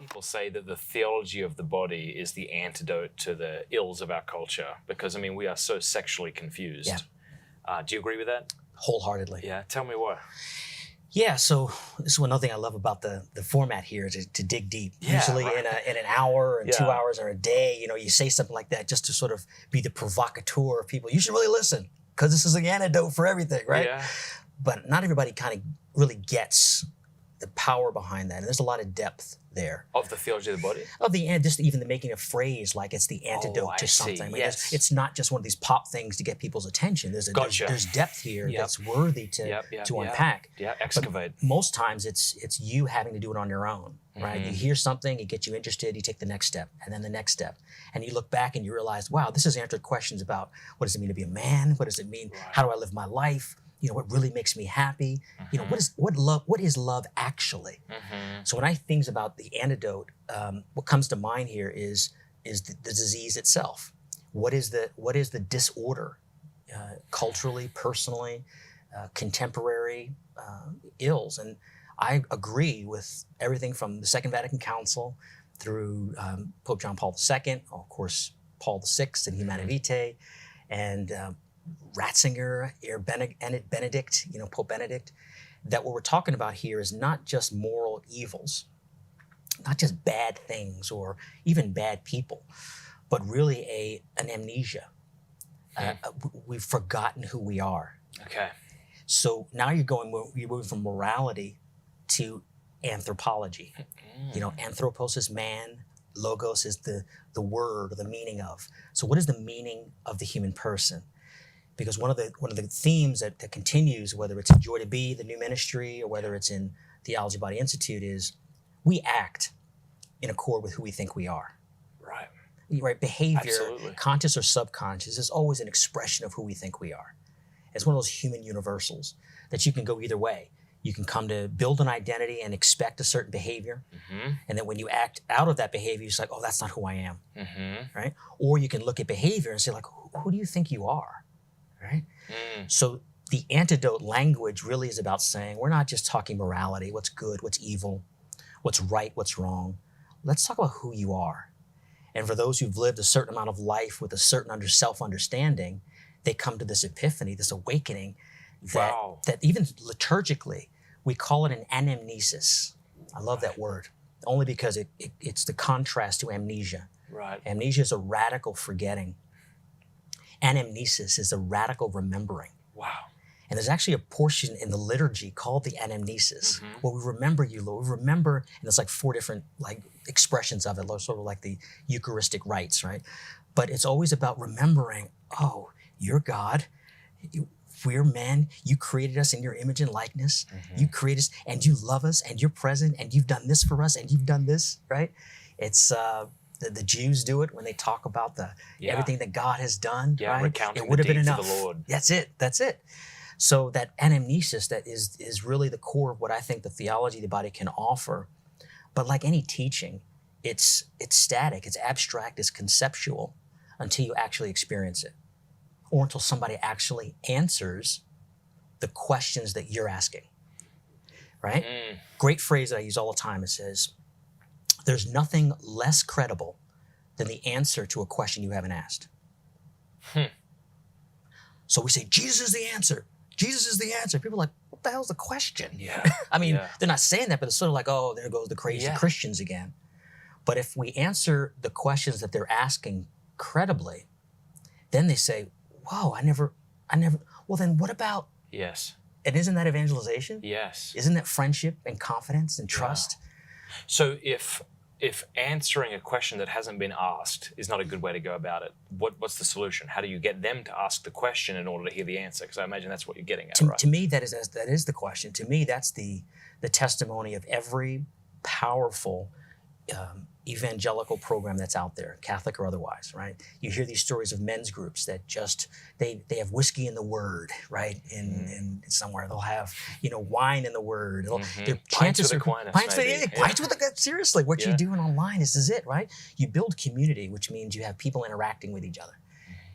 People say that the theology of the body is the antidote to the ills of our culture because, I mean, we are so sexually confused. Yeah. Do you agree with that? Wholeheartedly. Yeah. Tell me why. Yeah, so this is another thing I love about the format here is to dig deep. Yeah, Usually right. in an hour and 2 Yeah. hours or a day, you say something like that just to sort of be the provocateur of people. You should really listen because this is the antidote for everything, right? Yeah. But not everybody kind of really gets the power behind that. And there's a lot of depth there. Of the theology of the body? Of the end, just even the making a phrase like it's the antidote to something. I mean, yes. It's not just one of these pop things to get people's attention. There's depth here that's worthy to unpack. Yeah, excavate. But most times it's you having to do it on your own, right? You hear something, it gets you interested, you take the next step, and then the next step. And you look back and you realize, wow, this has answered questions about what does it mean to be a man? What does it mean? Right. How do I live my life? What really makes me happy? What is love actually? So when I think about the antidote, what comes to mind here is the disease itself. What is the disorder, culturally, personally, contemporary ills? And I agree with everything from the Second Vatican Council through Pope John Paul II, of course, Paul VI and Humanae Vitae, and Ratzinger, Benedict, Pope Benedict, that what we're talking about here is not just moral evils, not just bad things or even bad people, but really an amnesia. We've forgotten who we are. Okay. So now you're moving from morality to anthropology. Anthropos is man, logos is the word or the meaning of. So what is the meaning of the human person? Because one of the themes that continues, whether it's in Joy to Be, the new ministry, or whether it's in Theology of the Body Institute, is we act in accord with who we think we are. Right. Right. Behavior, Absolutely. Conscious or subconscious, is always an expression of who we think we are. It's one of those human universals that you can go either way. You can come to build an identity and expect a certain behavior. And then when you act out of that behavior, you're just like, oh, that's not who I am. Right? Or you can look at behavior and say, like, who do you think you are? Right? So the antidote language really is about saying we're not just talking morality, what's good, what's evil, what's right, what's wrong. Let's talk about who you are. And for those who've lived a certain amount of life with a certain self-understanding, they come to this epiphany, this awakening that even liturgically, we call it an anamnesis. I love that word, only because it's the contrast to amnesia. Right. Amnesia is a radical forgetting. Anamnesis is a radical remembering. Wow. And there's actually a portion in the liturgy called the anamnesis, where we remember you, Lord. We remember, and there's like 4 different expressions of it, sort of like the Eucharistic rites, right? But it's always about remembering, oh, you're God, we're men, you created us in your image and likeness, you created us, and you love us, and you're present, and you've done this for us, and you've done this, right? It's the Jews do it when they talk about everything that God has done, right? Recounting it would have been enough. Of the Lord. That's it. So that anamnesis that is really the core of what I think the theology of the body can offer. But like any teaching, it's static, it's abstract, it's conceptual until you actually experience it, or until somebody actually answers the questions that you're asking, right? Great phrase that I use all the time. It says, there's nothing less credible than the answer to a question you haven't asked. So we say, Jesus is the answer. Jesus is the answer. People are like, what the hell's the question? Yeah. I mean, they're not saying that, but it's sort of like, oh, there goes the crazy Christians again. But if we answer the questions that they're asking credibly, then they say, whoa, I never, well then what about? Yes. And isn't that evangelization? Yes. Isn't that friendship and confidence and trust? So if answering a question that hasn't been asked is not a good way to go about it, what's the solution? How do you get them to ask the question in order to hear the answer? Because I imagine that's what you're getting at, right? To me, that is the question. To me, that's the testimony of every powerful evangelical program that's out there, Catholic or otherwise, right? You hear these stories of men's groups that just, they have whiskey in the word, right? In somewhere they'll have, wine in the word. Their chances pints with the, seriously, what you're doing online is it, right? You build community, which means you have people interacting with each other.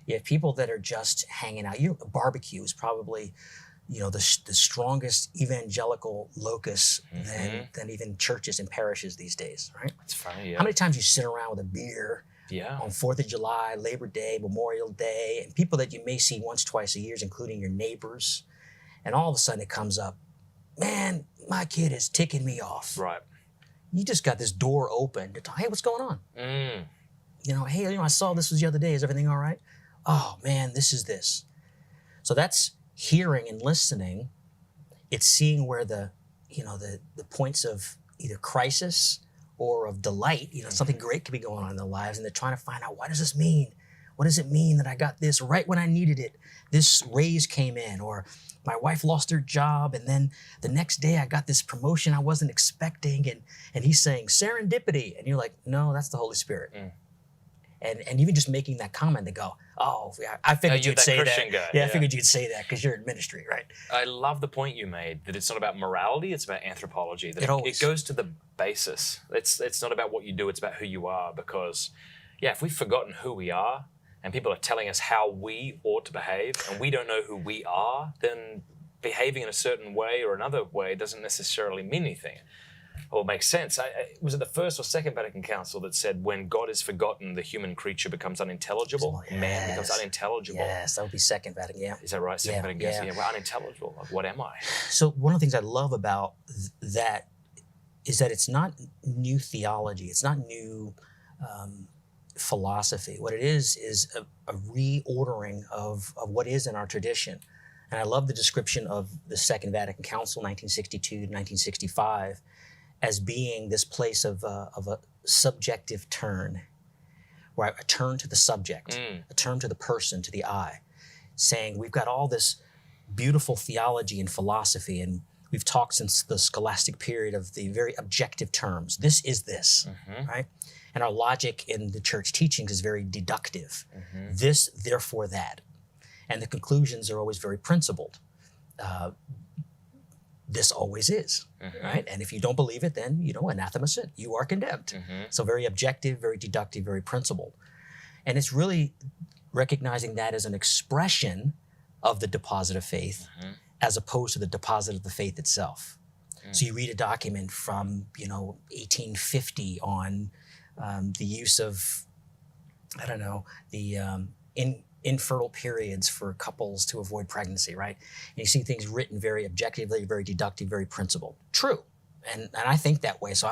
You have people that are just hanging out. Barbecue is probably the strongest evangelical locus than even churches and parishes these days, right? That's funny, yeah. How many times you sit around with a beer on 4th of July, Labor Day, Memorial Day, and people that you may see once, twice a year, including your neighbors, and all of a sudden it comes up, man, my kid is ticking me off. Right. You just got this door open to talk, hey, what's going on? Hey, I saw this was the other day. Is everything all right? Oh, man, this is this. So that's hearing and listening. It's seeing where the points of either crisis or of delight, something great could be going on in their lives, and they're trying to find out, what does this mean? What does it mean that I got this right when I needed it? This raise came in, or my wife lost her job, and then the next day I got this promotion I wasn't expecting, and he's saying serendipity, and you're like, no, that's the Holy Spirit. And even just making that comment, they go, oh, yeah, I figured you'd say that. Guy. Yeah, I figured you'd say that because you're in ministry, right? I love the point you made that it's not about morality, it's about anthropology. That it goes to the basis. It's not about what you do, it's about who you are. Because, if we've forgotten who we are and people are telling us how we ought to behave and we don't know who we are, then behaving in a certain way or another way doesn't necessarily mean anything. Or makes sense. Was it the First or Second Vatican Council that said when God is forgotten, the human creature becomes unintelligible? Yes. Man becomes unintelligible. Yes, that would be Second Vatican, yeah. Is that right? Second Vatican Council. Yeah, we're unintelligible. Like, what am I? So one of the things I love about that is that it's not new theology. It's not new philosophy. What it is a reordering of what is in our tradition. And I love the description of the Second Vatican Council, 1962 to 1965, as being this place of a subjective turn, where a turn to the subject, a turn to the person, to the I, saying we've got all this beautiful theology and philosophy, and we've talked since the scholastic period of the very objective terms. This is this, right? And our logic in the church teachings is very deductive. This, therefore that. And the conclusions are always very principled. This always is, right? And if you don't believe it, then, anathema sit. You are condemned. So very objective, very deductive, very principled. And it's really recognizing that as an expression of the deposit of faith as opposed to the deposit of the faith itself. So you read a document from, 1850 on the use of, infertile periods for couples to avoid pregnancy, right? And you see things written very objectively, very deductive, very principled. True. And I think that way, so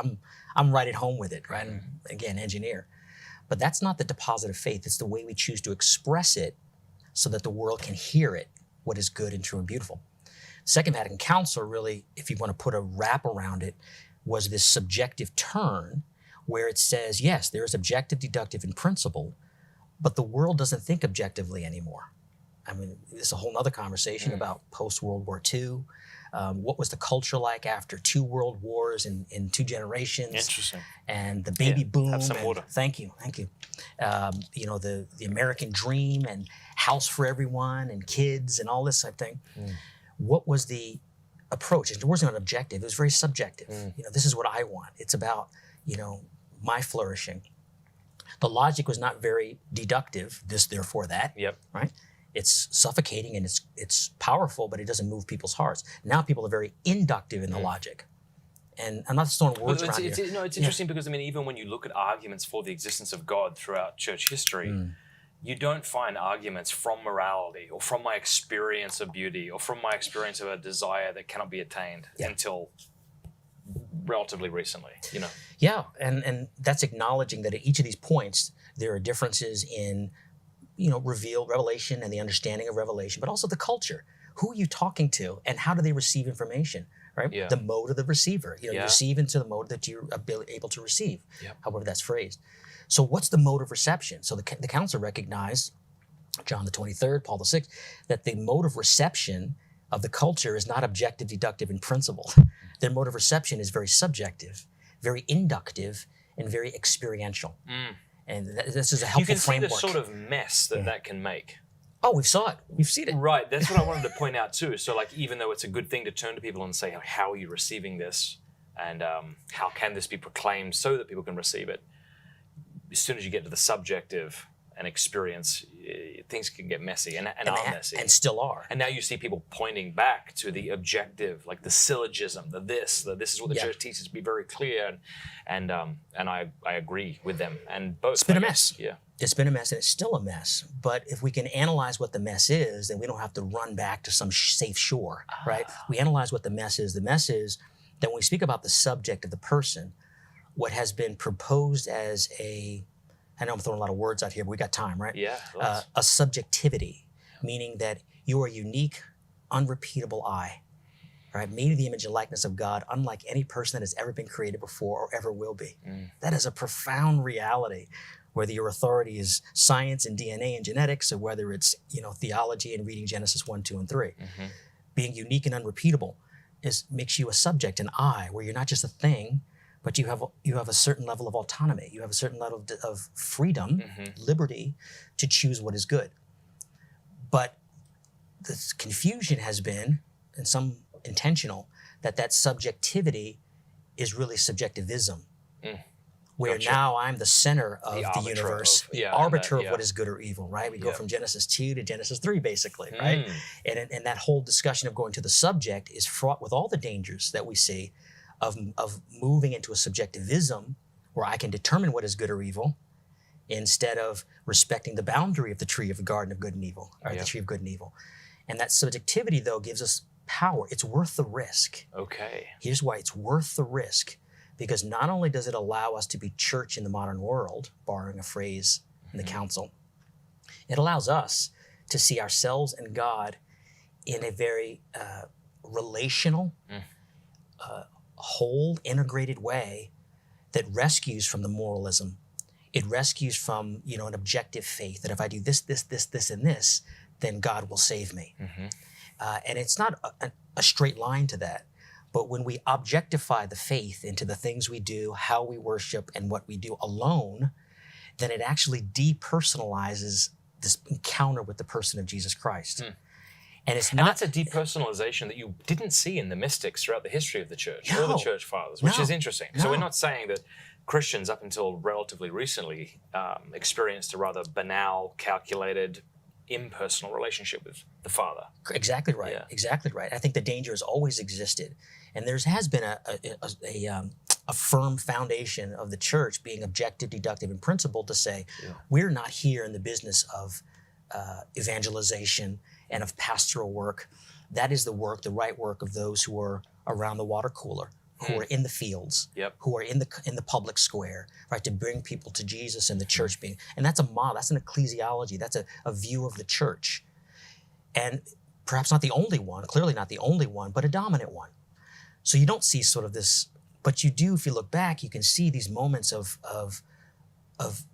I'm right at home with it, right? And again, engineer. But that's not the deposit of faith. It's the way we choose to express it so that the world can hear it, what is good and true and beautiful. Second Vatican Council really, if you want to put a wrap around it, was this subjective turn where it says, yes, there is objective, deductive, and principle, but the world doesn't think objectively anymore. I mean, it's a whole other conversation about post-World War II. What was the culture like after 2 world wars in 2 generations? Interesting. And the baby boom. Have some water. Thank you. The American dream and house for everyone and kids and all this type of thing. What was the approach? It wasn't an objective. It was very subjective. This is what I want. It's about, my flourishing. The logic was not very deductive, this, therefore, that, right? It's suffocating and it's powerful, but it doesn't move people's hearts. Now people are very inductive in the logic. And I'm not just throwing words around here. No, it's interesting because, even when you look at arguments for the existence of God throughout church history, you don't find arguments from morality or from my experience of beauty or from my experience of a desire that cannot be attained until relatively recently, Yeah, and that's acknowledging that at each of these points, there are differences in, revelation and the understanding of revelation, but also the culture. Who are you talking to and how do they receive information, right? Yeah. The mode of the receiver. You receive into the mode that you're able to receive, however that's phrased. So what's the mode of reception? So the council recognized, John the 23rd, Paul the 6th, that the mode of reception of the culture is not objective, deductive, and principled. Their mode of reception is very subjective, very inductive, and very experiential. And this is a helpful framework. You can see the sort of mess that can make. Oh, we've saw it. We've seen it. Right. That's what I wanted to point out too. So even though it's a good thing to turn to people and say, how are you receiving this? And how can this be proclaimed so that people can receive it? As soon as you get to the subjective, and experience, things can get messy and are messy. And still are. And now you see people pointing back to the objective, like the syllogism, this is what the church teaches to be very clear. And I agree with them. And both. It's been a mess. Yeah. It's been a mess, and it's still a mess. But if we can analyze what the mess is, then we don't have to run back to some safe shore, right? We analyze what the mess is. The mess is that when we speak about the subject of the person, what has been proposed as I know I'm throwing a lot of words out here, but we got time, right? Yeah. A subjectivity, meaning that you are a unique, unrepeatable I, right? Made in the image and likeness of God, unlike any person that has ever been created before or ever will be. That is a profound reality. Whether your authority is science and DNA and genetics, or whether it's theology and reading Genesis 1, 2, and 3. Being unique and unrepeatable makes you a subject, an I, where you're not just a thing, but you have a certain level of autonomy. You have a certain level of freedom, liberty to choose what is good. But the confusion has been, and some intentional, that subjectivity is really subjectivism. Where now I'm the center of the universe, the arbiter of what is good or evil, right? We go from Genesis 2 to Genesis 3, basically, right? And that whole discussion of going to the subject is fraught with all the dangers that we see of moving into a subjectivism where I can determine what is good or evil instead of respecting the boundary of the tree of the garden of good and evil, or the tree of good and evil. And that subjectivity, though, gives us power. It's worth the risk. Okay. Here's why it's worth the risk. Because not only does it allow us to be church in the modern world, borrowing a phrase in the council, it allows us to see ourselves and God in a very relational, whole, integrated way that rescues from the moralism. It rescues from an objective faith that if I do this, and this, then God will save me. And it's not a straight line to that. But when we objectify the faith into the things we do, how we worship, and what we do alone, then it actually depersonalizes this encounter with the person of Jesus Christ. And that's a depersonalization that you didn't see in the mystics throughout the history of the church, or the church fathers, which is interesting. So we're not saying that Christians up until relatively recently experienced a rather banal, calculated, impersonal relationship with the Father. Exactly right. Yeah. Exactly right. I think the danger has always existed. And there has been a firm foundation of the church being objective, deductive, and principled to say, we're not here in the business of evangelization and of pastoral work. That is the right work of those who are around the water cooler, who are in the fields, who are in the public square, right, to bring people to Jesus and the church being. And that's a model, that's an ecclesiology, that's a view of the church. And perhaps not the only one, clearly not the only one, but a dominant one. So you don't see sort of this, but you do, if you look back, you can see these moments of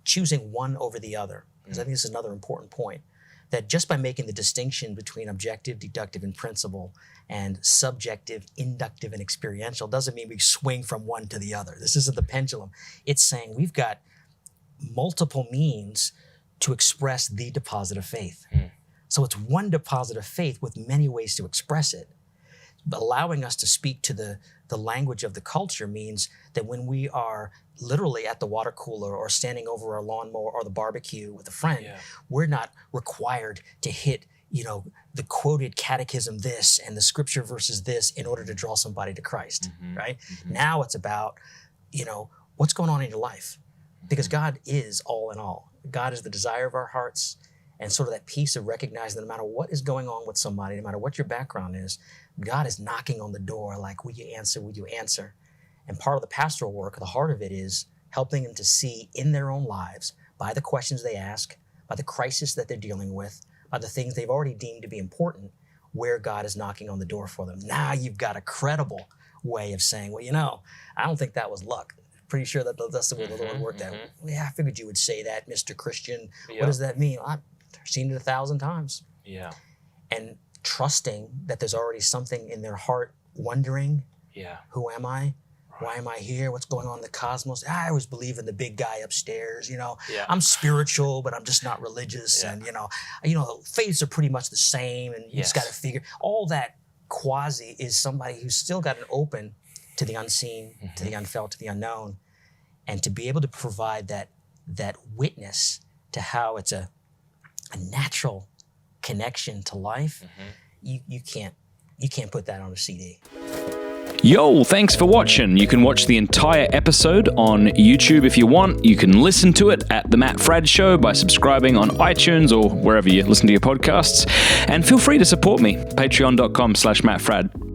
choosing one over the other. Because I think this is another important point, that just by making the distinction between objective, deductive, and principle, and subjective, inductive, and experiential doesn't mean we swing from one to the other. This isn't the pendulum. It's saying we've got multiple means to express the deposit of faith. So it's one deposit of faith with many ways to express it. But allowing us to speak to the language of the culture means that when we are literally at the water cooler or standing over our lawnmower or the barbecue with a friend, we're not required to hit the quoted catechism this and the scripture verses this in order to draw somebody to Christ, right? Now it's about, what's going on in your life? Because God is all in all. God is the desire of our hearts, and sort of that piece of recognizing that no matter what is going on with somebody, no matter what your background is, God is knocking on the door like, will you answer, will you answer? And part of the pastoral work, the heart of it is helping them to see in their own lives, by the questions they ask, by the crisis that they're dealing with, by the things they've already deemed to be important, where God is knocking on the door for them. Now you've got a credible way of saying, well, I don't think that was luck. Pretty sure that's the way the Lord worked out. Yeah, I figured you would say that, Mr. Christian. What does that mean? I've seen it 1,000 times. And trusting that there's already something in their heart wondering, who am I? Why am I here? What's going on in the cosmos? I always believe in the big guy upstairs. I'm spiritual, but I'm just not religious. And, faiths are pretty much the same. And you just got to figure all that quasi is somebody who's still got an open to the unseen, to the unfelt, to the unknown. And to be able to provide that witness to how it's a natural connection to life, you can't put that on a CD. Yo, thanks for watching. You can watch the entire episode on YouTube if you want. You can listen to it at The Matt Fradd Show by subscribing on iTunes or wherever you listen to your podcasts. And feel free to support me, patreon.com/MattFradd.